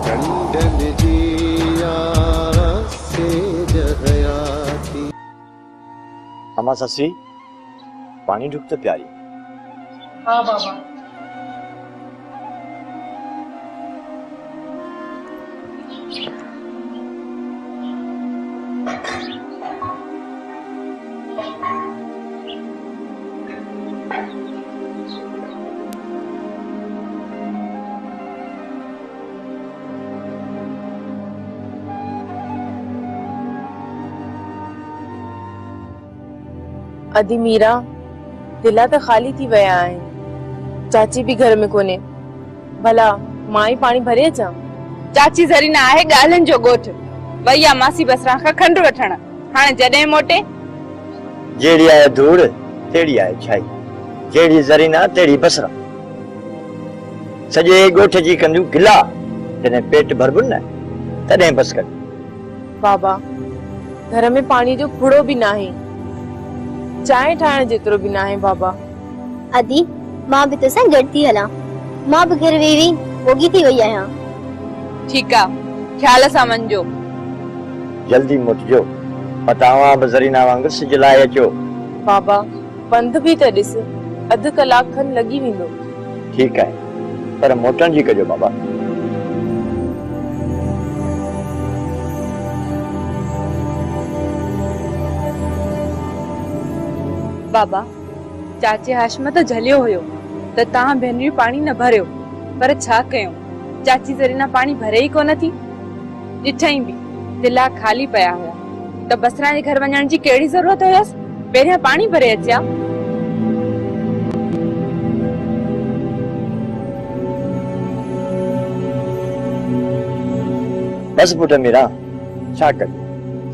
टंडन जिया से जहयाती। अम्मा ससी पानी ढुकते प्यारी। हाँ बाबा। अदी मीरा दिला तो खाली थी वया आहिनि, चाची भी घर में कोने। भला मां ही पानी भरे अचां? चाची ज़रीना आहे ॻाल्हियुनि जो ॻोठ, वई आहे मासी बसरा खां खंड वठण। हाणे जॾहिं मोटे जेड़ी आए धूड़ तेड़ी आए छाई, जेड़ी ज़रीना तेड़ी बसरा। सजे ॻोठ जी कंदियूं गिला, जॾहिं पेट भरबुन न तॾहिं बस कर। बाबा घर में पानी जो फुड़ो भी नाहे, चाय ठाहिण जेतिरो भी नाहे। बाबा अदी मां भी तो सां गॾु थी हलां, मां भी घर वेही वेही भोगी थी वई आहियां। ठीकु आहे, ख्याल सां वञिजो। जल्दी मोटजो, पतावा बि ज़रीना वांगुरु सिज लाइ अचो। बाबा पंध भी त ॾिस, अधु कलाक खन लॻी वेंदो। ठीकु आहे, पर मोटण जी कजो बाबा। बाबा चाचे हाशम तो झलियो हुयो त तव्हां भेनरियूं पानी न भरियो, पर छा कयूं, चाची ज़रीना पानी भरे ई कोन थी। ॾिठई बि दिला खाली पिया हुया त बसरा जे घर वञण जी कहिड़ी ज़रूरत हुयसि, पहिरियां पानी भरे अचिया। बस पुट मेरा छा कजे,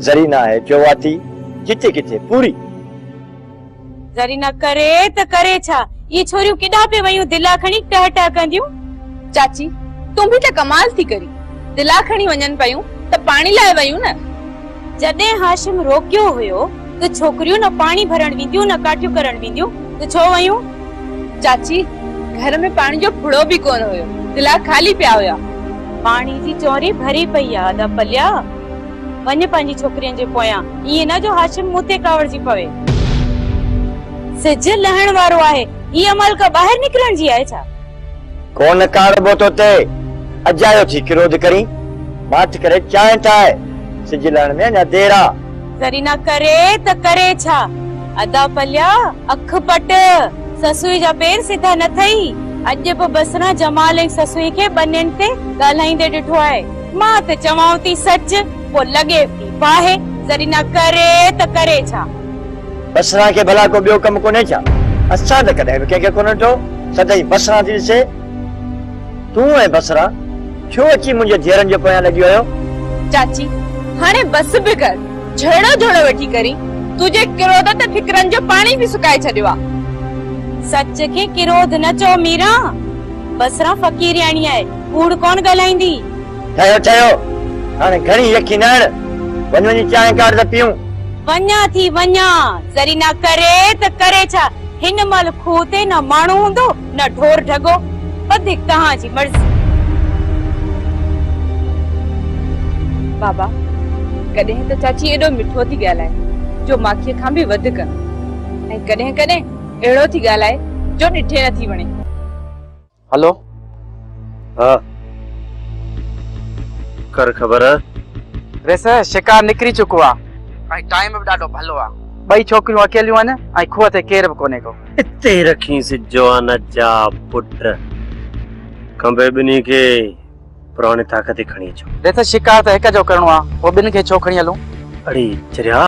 ज़रीना आहे चौवाती, जिते किथे पूरी। ज़रीना करे त करे छा, ये छोरियूं केॾा पे वयूं दिला खणी टह टह कंदियूं। चाची तूं भी त कमाल थी करी, दिला खणी वञनि पयूं त पानी लाइ वयूं न। जॾहिं हाशिम रोकियो हुयो त छोकरियूं न पानी भरण वेंदियूं न काठियूं करण वेंदियूं, त छो वयूं? चाची घर में पानी जो फुड़ो भी कोन हुयो, दिला खाली पिया हुया। पानी जी चोरी भरी पई आ दा पलिया, वञ पंहिंजी छोकरियुनि जे पोयां, ईअं न जो हाशिम मूं ते कावड़जी पवे। सिज लहण वारो आहे, ई अमल का ॿाहिरि निकिरण जी आहे छा? कोन काड़बो तो ते अजायो थी क्रोध करी, माठ करे चांहि ठाहे, सिज लहण में अञा देर आ। ज़रीना करे त करे छा, अदा पलिया अख पट, ससुई जा पेर सिधा न थई। अॼु बि बसरा जमाल ऐं ससुई खे बनियन ते ॻाल्हाईंदे ॾिठो आहे। मां त चवां थी सच, पोइ लॻे थी बाहे। ज़रीना करे त करे छा? बसरा के भला को ॿियो कम कोने छा? असां त कॾहिं बि कंहिंखे कोन ॾिठो, सदाईं बसरा थी ॾिसे। तूं ऐं बसरा छो अची मुंहिंजे धीअरनि जे पोयां लॻी वियो? चाची हाणे बस बि कर, झड़ो झड़ो वेठी करी, तुझे क्रोध त फिक्रनि जो पानी भी सुकाए छॾियो आ। सच खे क्रोध न चो मीरा, बसरा फ़कीरियाणी आहे, कूड़ कोन ॻाल्हाईंदी। ठहियो ठहियो, हाणे घणी यकी न आण, वञ वञी चांहि काढ त पियूं। वञा थी वञा, ज़रीना करे त करे छा, हिन महिल खूह ते न माण्हू हूंदो न ढोर ढगो, वधीक तव्हांजी मर्ज़ी। बाबा कॾहिं त चाची एॾो मिठो थी ॻाल्हाए जो माखीअ खां बि वधीक, ऐं कॾहिं कॾहिं अहिड़ो थी ॻाल्हाए जो ॾिठे नथी वणे। हेलो हाँ कर ख़बर वैसे शिकार निकिरी चुको आ, ऐं टाइम बि ॾाढो भलो आ। ॿई छोकिरियूं अकेलियूं आहिनि ऐं खूह ते केर बि कोन्हे को। हिते रखींसि जवान जा पुट, खंबे ॿिन्ही खे पुराणे ताक़त ते खणी अचो। वैसे शिकार त हिक जो करणो आ, पोइ ॿिनि खे छो खणी हलूं? अड़े चरिया,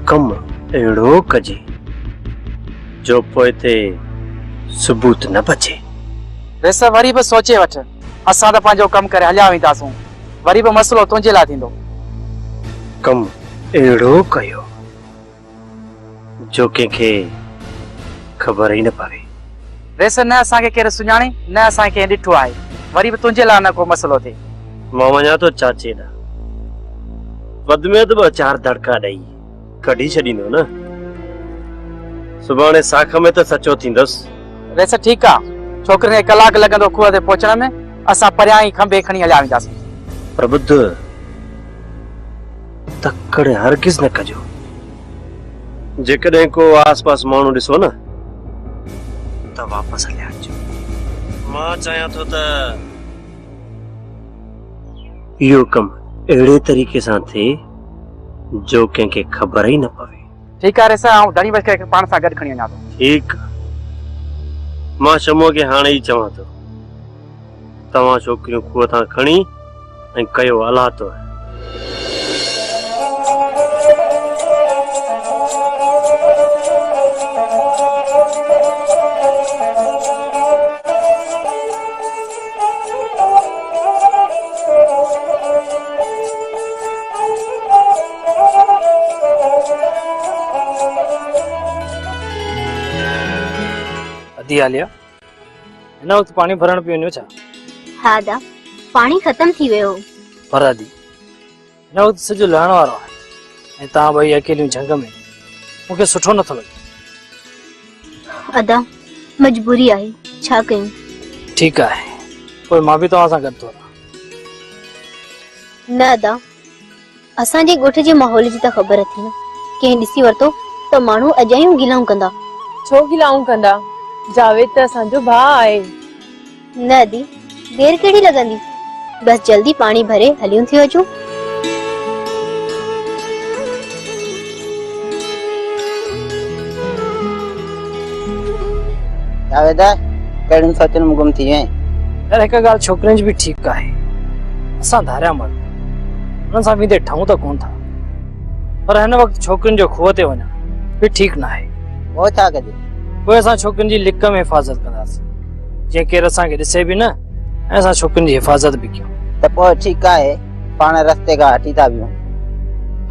कम अहिड़ो कजे जो पोइ ते सबूत न बचे। वैसे वरी बि सोचे वठ, असां त पंहिंजो कमु करे हलिया वेंदासूं, वरी बि मसलो तुंहिंजे लाइ थींदो। कम अहिड़ो कयो जो कंहिंखे ख़बर ई न पवे। वैसे न असांखे केरु सुञाणे, न असांखे कंहिं ॾिठो आहे, वरी बि तुंहिंजे लाइ न को मसलो थिए। मां वञा थो चाचे ॾांहुं, वध में वधि 2-4 दड़का ॾेई कढी छॾींदो न, सुभाणे साख में त सचो थींदुसि। वैसे ठीकु आहे, छोकिरे खे कलाक लॻंदो खूह ते पहुचण में, असां परियां ई खंबे खणी हलिया वेंदासीं। पर ॿुध, तकड़ हरगिज़ न कजो। जेकॾहिं को आसपास माण्हू ॾिसो न त वापसि हलिया अचो। मां चाहियां थो त इहो कमु अहिड़े तरीक़े सां थिए जो कंहिंखे ख़बर ई न पवे। ठीकु आहे रेसा, आउं धणी बस खे पाण सां गॾु खणी वञा थो। ठीकु, मां शमूअ खे हाणे ई चवां थो, तव्हां छोकिरियूं खूह तां खणी ऐं कयो अला तो। अदी आलिया, हिन वक्त पानी भरण पियो वञो छा? हाँ दा, पानी खत्म थी वियो। पर अदी, हिन वक्त सॼो लहण वारो आहे ऐं तव्हां ॿई अकेलियूं झंग में, मूंखे सुठो नथो लॻे। अदा, मजबूरी आहे, छा कयूं? ठीकु आहे, पोइ मां बि तव्हां सां गॾु थो रहां। न अदा, असांजे ॻोठ जे माहौल जी त ख़बर अथई न, कंहिं ॾिसी वरितो त माण्हू अजायूं गिलाऊं कंदा। छो गिलाऊं कंदा? जावेद त असांजो भाउ आहे। न अदी, देर कहिड़ी लॻंदी, बस जल्दी पानी भरे हलियूं थी अचूं। जावेद कहिड़ियुनि सोचनि में गुम थी वई? यार हिकु ॻाल्हि छोकिरियुनि जी बि ठीकु आहे, असां धारिया मर्द उन्हनि सां बीहंदे ठहूं त कोन था, पर हिन वक़्तु छोकिरियुनि जो खूह ते वञणु बि ठीकु न आहे। वो छा कजे? पोइ असां छोकिरियुनि जी लिक में हिफ़ाज़त कंदासीं, जीअं केरु असांखे ॾिसे बि न ऐं असां छोकिरियुनि जी हिफ़ाज़त बि कयूं। त पोइ ठीकु आहे, पाण रस्ते खां हटी था बीहूं।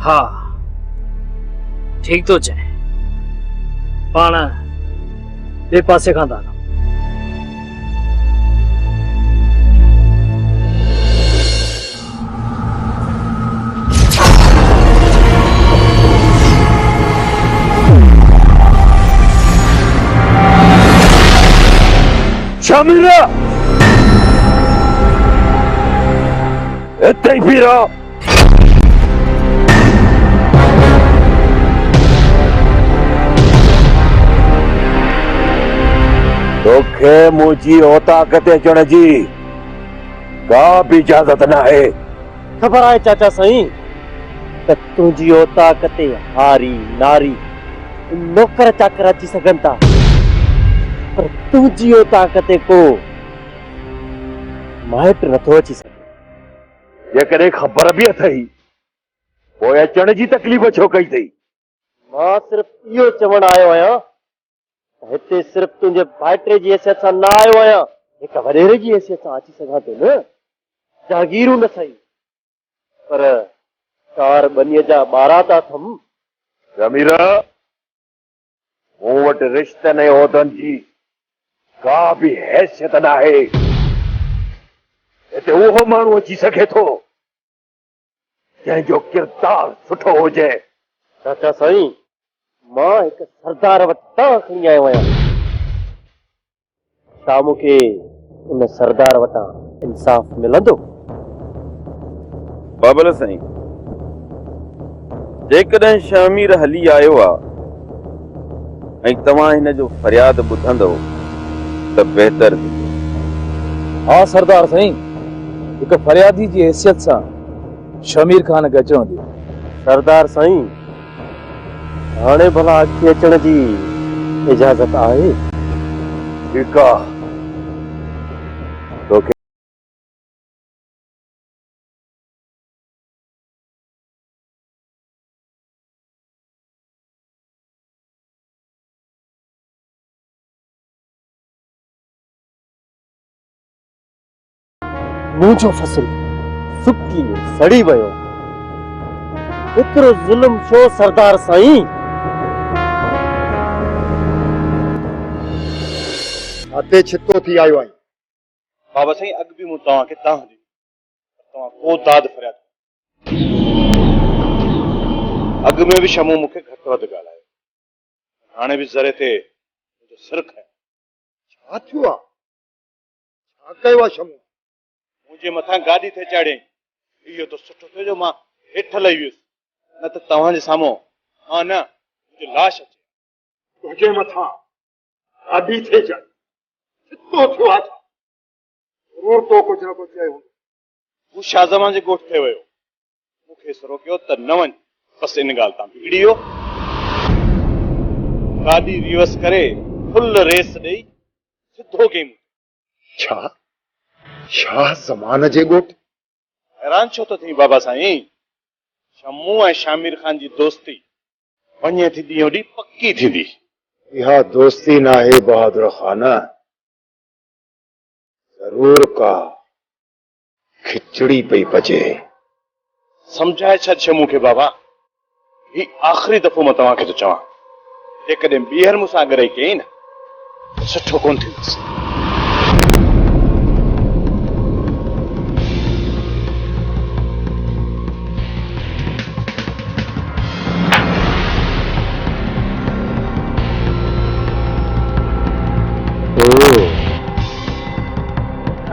हा ठीक तो चए, पाण ॿिए पासे खां था हलूं। शामिरा, इते ही बीहो। तोखे मुंहिंजी औताक़ ते अचण जी का बि इजाज़त न आहे। ख़बर आहे चाचा साईं त तुंहिंजी औताक़ ते हारी नारी नौकर चाकर अची सघनि था, पर तुंहिंजी औताक़ ते को माइट नथो अची सघे। जेकॾहिं ख़बर बि अथई पोइ अचण जी तकलीफ़ छो कई अथई? मां सिर्फ़ इहो चवण आयो आहियां, हिते सिर्फ़ तुंहिंजे भाइटे जी हैसियत सां न आयो आहियां, हिक वॾेरे जी हैसियत सां अची सघां थो न। जागीरूं न सही, पर चार बनीअ जा ॿारहां था थम। ज़मीरा, मूं वटि रिश्तनि ऐं उहिदनि जी का बि हैसियत न आहे। हिते उहो माण्हू अची सघे थो जंहिंजो किरदार सुठो हुजे। चाचा साईं, मां हिकु सरदार वटि तां खणी आयो आहियां, छा मूंखे उन सरदार वटां इंसाफ़ मिलंदो? बाबल साईं, जेकॾहिं शामिर हली आयो आहे ऐं तव्हां हिन जो फरियाद ॿुधंदव त बहितर थींदो। हाँ सरदार साईं, हिकु फरियादी जी हैसियत सां शमीर खान खे अचणु ॾियो। सरदार साईं, हाणे भला अखी अचण जी इजाज़त आहे? ठीकु आहे, तोखे मुंहिंजो फसल सुकी सड़ी वियो, एतिरो ज़ुल्म छो सरदार साईं? हथे छितो थी आयो आहीं। बाबा साईं, अॻु बि मूं तव्हांखे तव्हां ॾिनी, तव्हां को दाद फरियाद, अॻु में बि शमू मूंखे घटि वधि ॻाल्हायो, हाणे बि ज़रे ते सिर खयो। छा थियो आहे? छा कयो आहे शमू? मुझे मथा गाड़ी थे चाड़े यो तो सुठो थे जो मां हेठ लई वियुस न त तव्हां जे साम्हूं हां न मुझे लाश अचे तुझे मथा गाड़ी थे चाड़े छितो थियो आ जरूर तो कुछ न कुछ चयो वो शाहजमा जे गोठ थे वयो मुखे सरो कयो त न वञ बस इन ॻाल्हि तां बिगड़ियो गाड़ी रिवर्स करे फुल रेस ॾेई सिधो गेम छा शाह ज़मान जे गोठ हैरान छो तो थी बाबा साईं शम्मू ऐं शामिर खान जी दोस्ती वञे थी ॾींहों ॾींहुं पक्की थींदी इहा दोस्ती ना है बहादुर खाना जरूर का खिचड़ी पई पचे समझाए छॾ शम्मू खे बाबा ही आख़िरी दफ़ो मां तव्हांखे थो चवां जेकॾहिं ॿीहर मूंसां गरई कयईं न सुठो कोन थींदुसि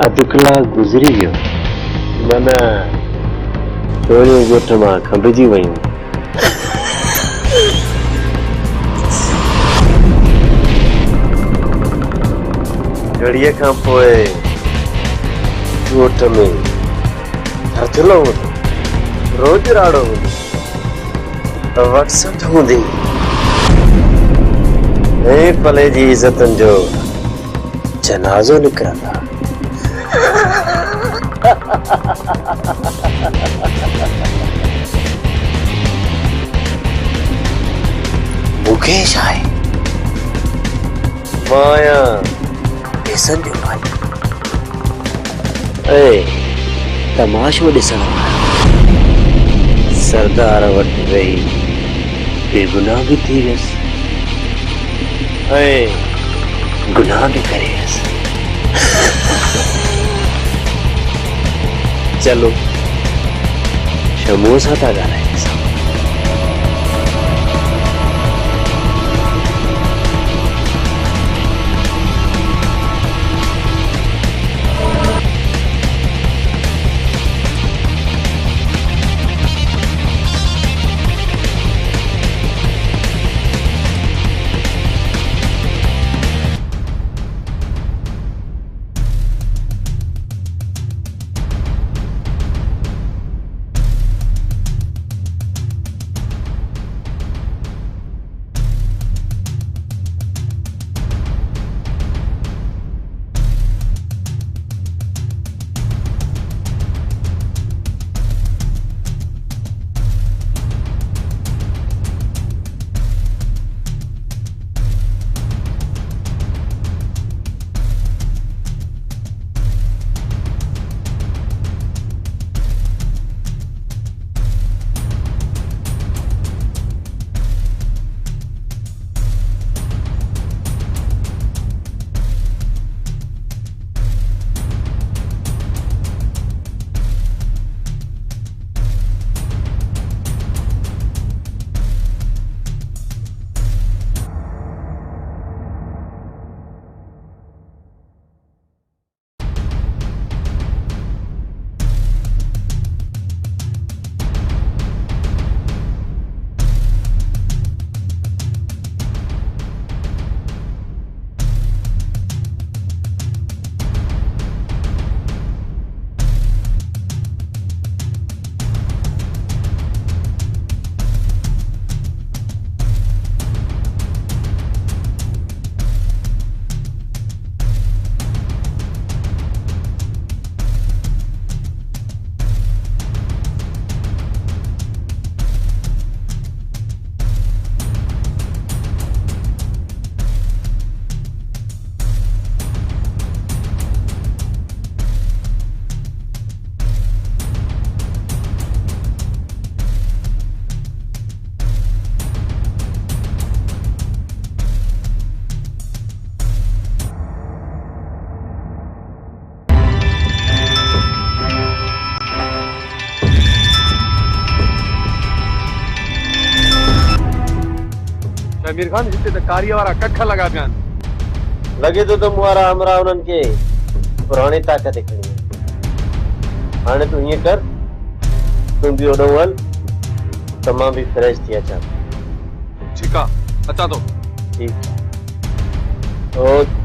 अधु कलाक गुज़री वियो माना छोरियूं ॻोठ मां खंभिजी वयूं घड़ीअ खां पोइ ॻोठ में थरथलो हूंदो रोज़ राड़ो हूंदो वटसठ हूंदी ऐं पले जी इज़तनि जो जनाज़ो निकिरंदा मुकेश आहे माया पैसनि जो मालिक ऐं तमाशो ॾिसण वारो सरदार वटि वेही बेगुनाह बि थी वियसि ऐं गुनाह बि करे वियसि चलो शम्मू सां था ॻाल्हायूं आमिर खान हिते त कारीअ वारा कख लॻा पिया आहिनि लॻे थो त मूं वारा हमरा उन्हनि खे पुराणी ताक़त खणी हाणे तूं हीअं कर, तूं बि होॾो हल त मां बि फ्रेश थी अचां। ठीकु आहे, अचां थो। ठीकु। ओके।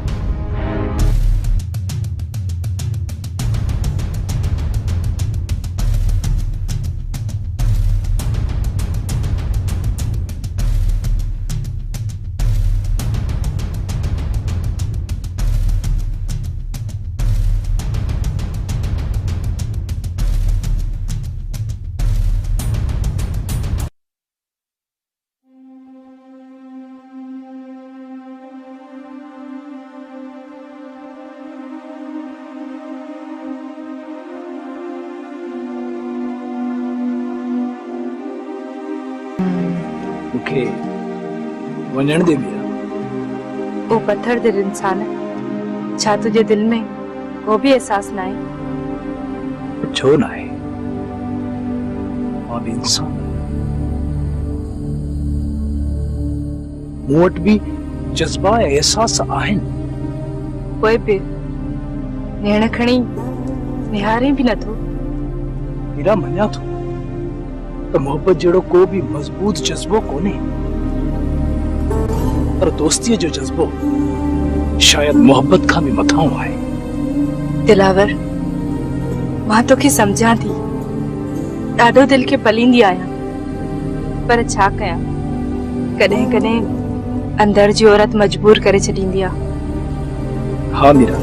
मूंखे वञण दे मिया। वो पत्थर दिल इंसान है, छा तुझे दिल में वो भी एहसास ना है? छो ना है, मां भी इंसान मूं वटि भी जज्बा ऐं एहसास आहिनि। कोई भी नेण खणी निहारे भी नथो। मीरा मञा थो त मोहब्बत जहिड़ो को भी मज़बूत जज्बो कोन्हे, पर दोस्तीअ जो जज्बो शायद मोहब्बत खां भी मथां आहे। दिलावर, मां तोखे समझां थी, ॾाढो दिल खे पलींदी आहियां, पर छा कयां, कॾहिं कॾहिं अंदर जी औरत मजबूर करे छॾींदी आहे। हाँ मीरा,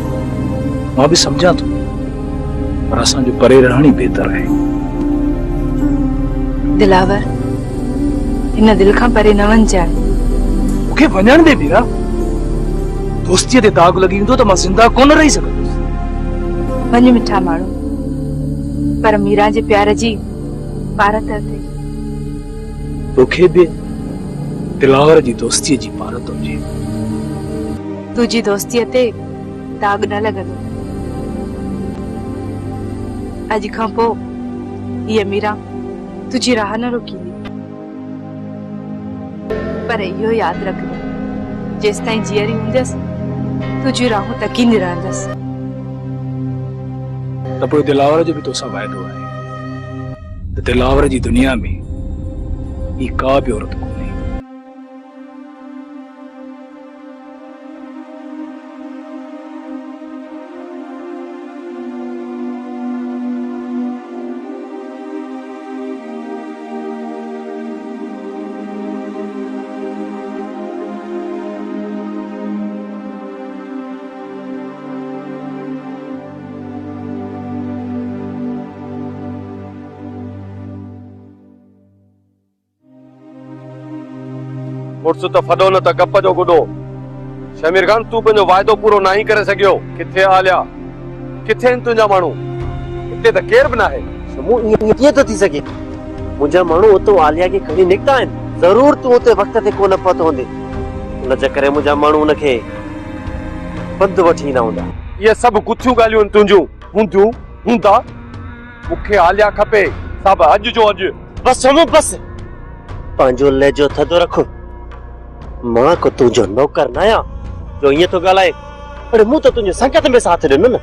मां भी समझां थो, पर असांजो परे रहण ई बहितर आहे। दिलावर, हिन दिल खां परे न वञजांइ। मूंखे वञण दे मीरा, दोस्तीअ ते दाग लॻी वेंदो त मां ज़िंदा कोन रही सघंदुसि। वञ मिठा माण्हू, पर मीरा जे प्यार जी पारत ते तोखे बि दिलावर जी दोस्तीअ जी पारत हुजे। तुंहिंजी दोस्तीअ ते दाग न लॻंदो। अॼु खां पोइ हीअ मीरा तुझी राह न रोकींदी, पर इहो यादि रखंदी, जेसि ताईं जीअरी हूंदसि तुझी राहूं तकींदी रहंदसि। त पोइ दिलावर जो भी तोसां वाइदो आहे त दिलावर जी दुनिया में ही का भी औरत कोन्हे। मुड़ुस त फॾो न त गप जो गुॾो। शमीर खान, तूं पंहिंजो वाइदो पूरो न ई करे सघियो। किथे आलिया, किथे आहिनि तुंहिंजा माण्हू? हिते त केर बि न आहे। समूह ईअं कीअं थो थी सघे? मुंहिंजा माण्हू उतो आलिया खे खणी निकिता आहिनि। ज़रूर तूं उते वक़्त ते कोन पहुतो हूंदे, उन जे करे मुंहिंजा माण्हू उनखे बंदि वठी ईंदा हूंदा। इहे सभु गुथियूं ॻाल्हियूं आहिनि तुंहिंजूं। हूंदियूं हूंदा, मूंखे आलिया खपे, सभु अॼु जो अॼु। बस समूह बस, पंहिंजो लहजो थधो रखो। मां को तुंहिंजो नौकर न आहियां जो ईअं थो ॻाल्हाए। पर मूं त तुंहिंजी संगत में साथ ॾिनो न,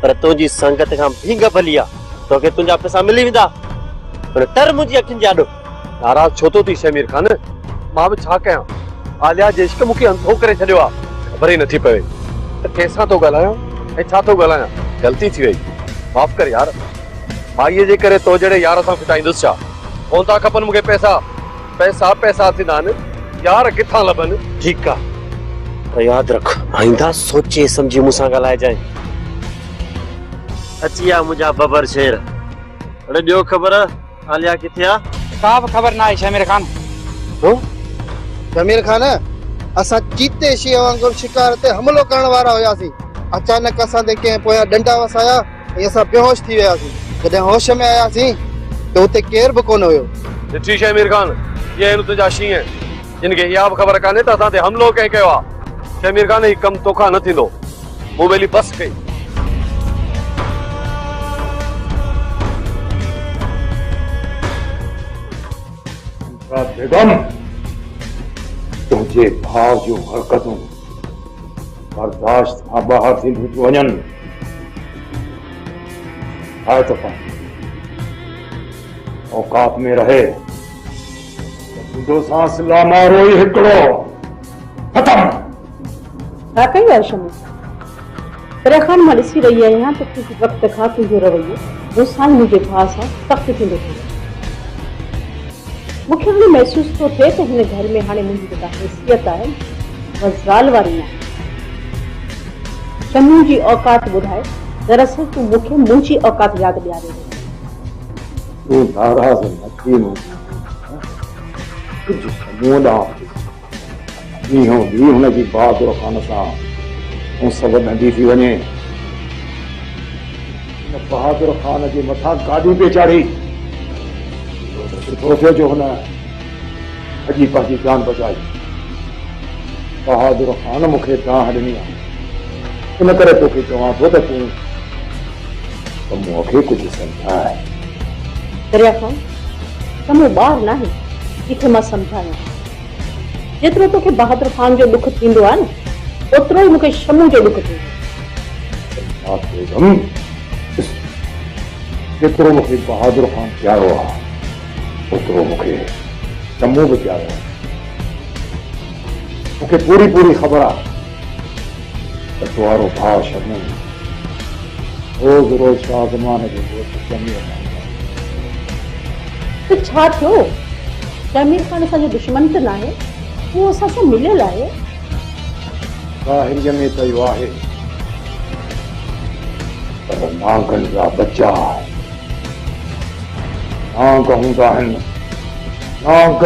पर तुंहिंजी संगत खां भींग भली आहे। तोखे तुंहिंजा पैसा मिली वेंदा, पर तर मुंहिंजी अखियुनि जे आॾो। नाराज़ छो थो थी शमीर खान? मां बि छा कयां? आलिया जे इश्क मूंखे अंधो करे छॾियो आहे। ख़बर ई नथी पवे त कंहिंसां थो ॻाल्हायां ऐं छा थो ॻाल्हायां। ग़लती थी वई, माफ़ कर यार। माईअ जे करे तो जहिड़े यार सां फिटाईंदुसि छा? कोन था खपनि मूंखे पैसा। पैसा पैसा थींदा आहिनि, यार किथां लभनि? ठीकु आहे, पर यादि रख, आईंदा सोचे सम्झी मूंसां ॻाल्हाइजांइ। अची विया मुंहिंजा बबर शेर। अड़े ॿियो ख़बर, आलिया किथे आहे? का बि ख़बर न आहे शमीर खान। शमीर खान, असां चीते शींहं वांगुरु शिकार ते हमलो करण वारा हुयासीं। अचानक असां ते कंहिं पोयां डंडा वसाया ऐं असां बेहोश थी वियासीं। जॾहिं होश में आयासीं त हुते केर बि कोन हुयो। ॾिठी शमीर खान, इहे आहिनि तुंहिंजा शींहं, जिन खे इहा बि ख़बर कान्हे त असां ते हमलो कंहिं कयो आहे। शमीर खान, हीउ कमु तोखां न थींदो। मूं ॿेली बस कई। बेगम, तुंहिंजे भाउ जूं हरकतूं बर्दाश्त खां ॿाहिरि थींदियूं थियूं वञनि। आए तो औकात में रहे दो सांस ला मारो ही हिकड़ो खत्म। छा कई आहे शमू? पर खान मां ॾिसी रही आहियां त कुझु वक़्त खां तुंहिंजो रवैयो मूंसां ऐं मुंहिंजे भाउ सां सख़्तु थींदो थियो। मूंखे हाणे महसूस थो थिए त हिन घर में हाणे मुंहिंजी जेका हैसियत आहे उहा ज़ाल वारी न आहे। शमू जी औकात ॿुधाए, दरअसल तूं मूंखे मुंहिंजी औकात यादि ॾियारे रही। तूं नाराज़ न थी कुझु शमूअ ॾांहुं ॾींहों ॾींहुं हुनजी बहादुर ख़ान सां मुंसब नंढी थी वञे। हिन बहादुर ख़ान जे मथां गाॾी पे चाढ़ी सुठो थियो जो हुन अॼु पंहिंजी जान बचाई। बहादुर ख़ान मूंखे दांह ॾिनी आहे, इन करे तोखे चवां थो त तूं शमूअ खे कुझु सम्झाए। दरिया खान, शमू ॿार नाहे, जिथे मां सम्झायां। जेतिरो तोखे बहादुर ख़ान जो दुख थींदो आहे न, ओतिरो ई मूंखे शमू जो दुख थींदो। जेतिरो मूंखे बहादुर ख़ान प्यारो आहे, ओतिरो मूंखे शमू बि प्यारो आहे। मूंखे पूरी पूरी ख़बर आहे त तुंहिंजो भाउ शमू रोज़ रोज़ शाहज़मान जो दोस्त जमीर खान। त छा थियो? जमीर खान असांजो दुश्मन त न आहे, उहो असां सां मिलियल आहे। ज़ाहिरीअ में त इहो आहे, पर नांगनि जा बच्चा नांग हूंदा आहिनि। नांग